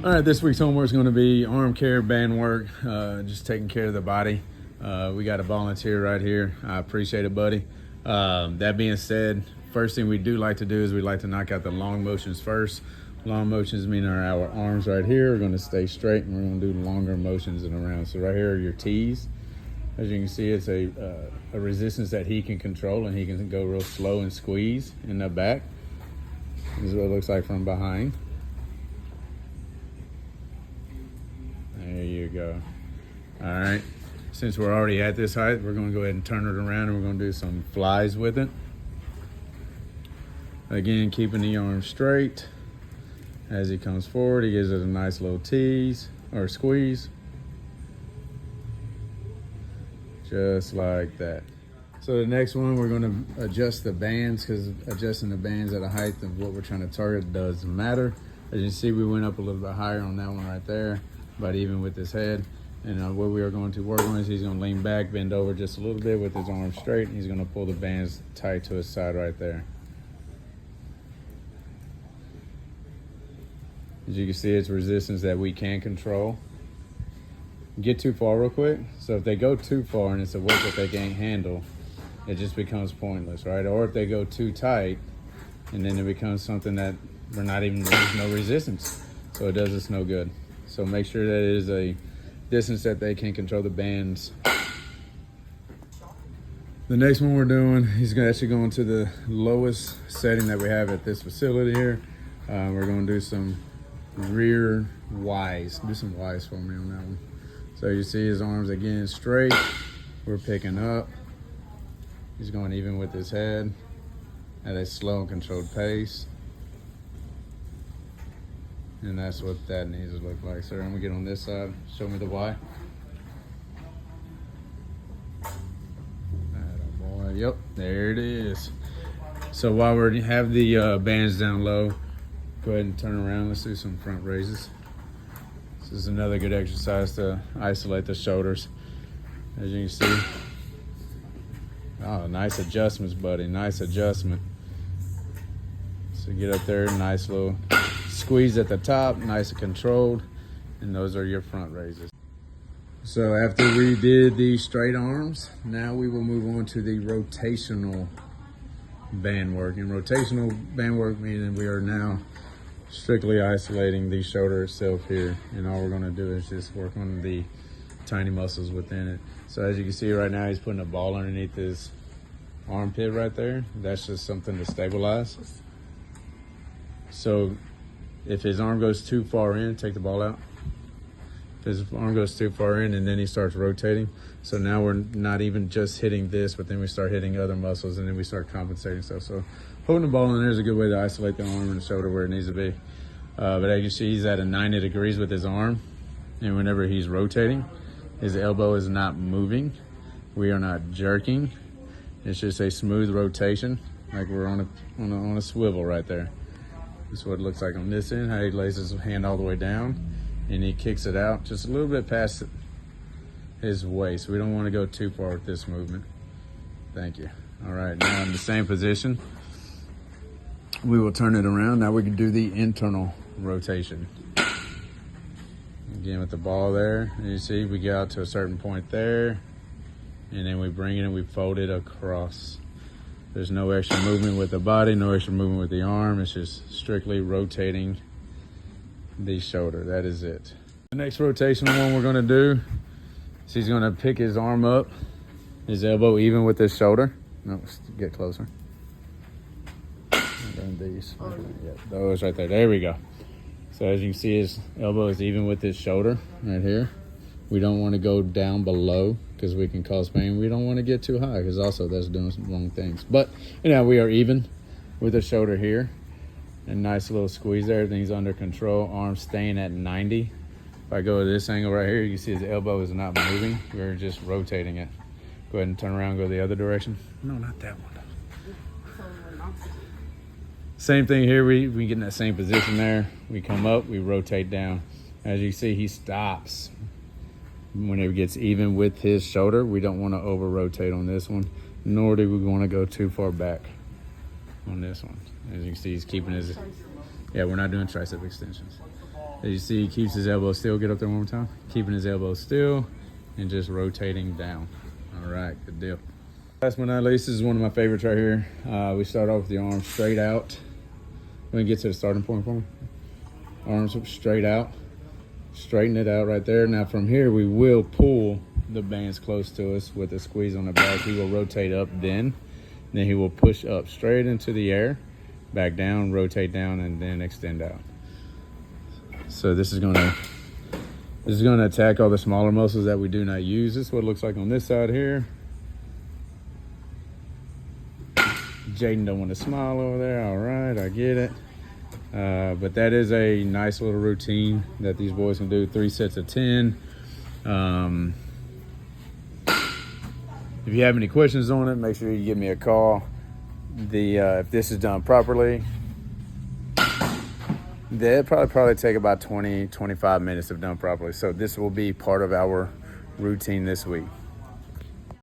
All right, this week's homework is going to be arm care, band work, just taking care of the body. We got a volunteer right here. I appreciate it, buddy. That being said, first thing we do like to do is we like to knock out the long motions first. Long motions mean our arms right here are going to stay straight, and we're going to do longer motions and around. So right here are your T's. As you can see, it's a resistance that he can control, and he can go real slow and squeeze in the back. This is what it looks like from behind. There you go. All right. Since we're already at this height, we're going to go ahead and turn it around, and we're going to do some flies with it. Again, keeping the arm straight. As he comes forward, he gives it a nice little tease or squeeze. Just like that. So the next one, we're going to adjust the bands, because adjusting the bands at a height of what we're trying to target does matter. As you can see, we went up a little bit higher on that one right there, but even with his head. And what we are going to work on is he's going to lean back, bend over just a little bit with his arms straight, and he's going to pull the bands tight to his side right there. As you can see, it's resistance that we can control. Get too far real quick. So if they go too far and it's a weight that they can't handle, it just becomes pointless, right? Or if they go too tight, and then it becomes something that we're not even, there's no resistance. So it does us no good. So make sure that it is a distance that they can control the bands. The next one we're doing, he's actually going to the lowest setting that we have at this facility here. We're going to do some rear Ys. Do some Ys for me on that one. So you see his arms again straight. We're picking up. He's going even with his head at a slow and controlled pace. And that's what that needs to look like. So I'm gonna get on this side. Show me the Y. Attaboy. Yep, there it is. So while we have the bands down low, go ahead and turn around. Let's do some front raises. This is another good exercise to isolate the shoulders. As you can see. Oh, nice adjustments, buddy. Nice adjustment. So get up there, nice little squeeze at the top, nice and controlled, and those are your front raises. So after we did the straight arms, now we will move on to the rotational band work. And rotational band work meaning we are now strictly isolating the shoulder itself here, and all we're going to do is just work on the tiny muscles within it. So as you can see right now, he's putting a ball underneath his armpit right there. That's just something to stabilize. So if his arm goes too far in, take the ball out. If his arm goes too far in, and then he starts rotating. So now we're not even just hitting this, but then we start hitting other muscles, and then we start compensating stuff. So holding the ball in there is a good way to isolate the arm and the shoulder where it needs to be. But as you see, he's at a 90 degrees with his arm. And whenever he's rotating, his elbow is not moving. We are not jerking. It's just a smooth rotation, like we're on a swivel right there. That's what it looks like on this end, how he lays his hand all the way down, and he kicks it out just a little bit past his waist. We don't want to go too far with this movement. Thank you. All right, now in the same position, we will turn it around. Now we can do the internal rotation. Again with the ball there, and you see we get out to a certain point there, and then we bring it and we fold it across. There's no extra movement with the body, no extra movement with the arm. It's just strictly rotating the shoulder. That is it. The next rotational one we're gonna do is he's gonna pick his arm up, his elbow even with his shoulder. No, get closer. And these, yeah, those right there. There we go. So as you can see, his elbow is even with his shoulder right here. We don't want to go down below because we can cause pain. We don't want to get too high because also that's doing some wrong things. But you know, we are even with the shoulder here. And nice little squeeze there. Everything's under control. Arms staying at 90. If I go to this angle right here, you can see his elbow is not moving. We're just rotating it. Go ahead and turn around, go the other direction. No, not that one. Same thing here. We get in that same position there. We come up, we rotate down. As you see, he stops. Whenever he gets even with his shoulder, we don't want to over rotate on this one, nor do we want to go too far back on this one. As you can see, he's keeping his, yeah, we're not doing tricep extensions. As you see, he keeps his elbow still. Get up there one more time. Keeping his elbow still and just rotating down. All right, good deal. Last but not least, this is one of my favorites right here. We start off with the arms straight out. When we get to the starting point for me. Arms straight out. Straighten it out right there. Now from here, we will pull the bands close to us with a squeeze on the back. He will rotate up then he will push up straight into the air, back down, rotate down, and then extend out. So this is gonna attack all the smaller muscles that we do not use. This is what it looks like on this side here. Jaden don't want to smile over there. All right, I get it. But that is a nice little routine that these boys can do. 3 sets of 10. If you have any questions on it, make sure you give me a call. If this is done properly, it'll probably take about 20-25 minutes if done properly. So this will be part of our routine this week.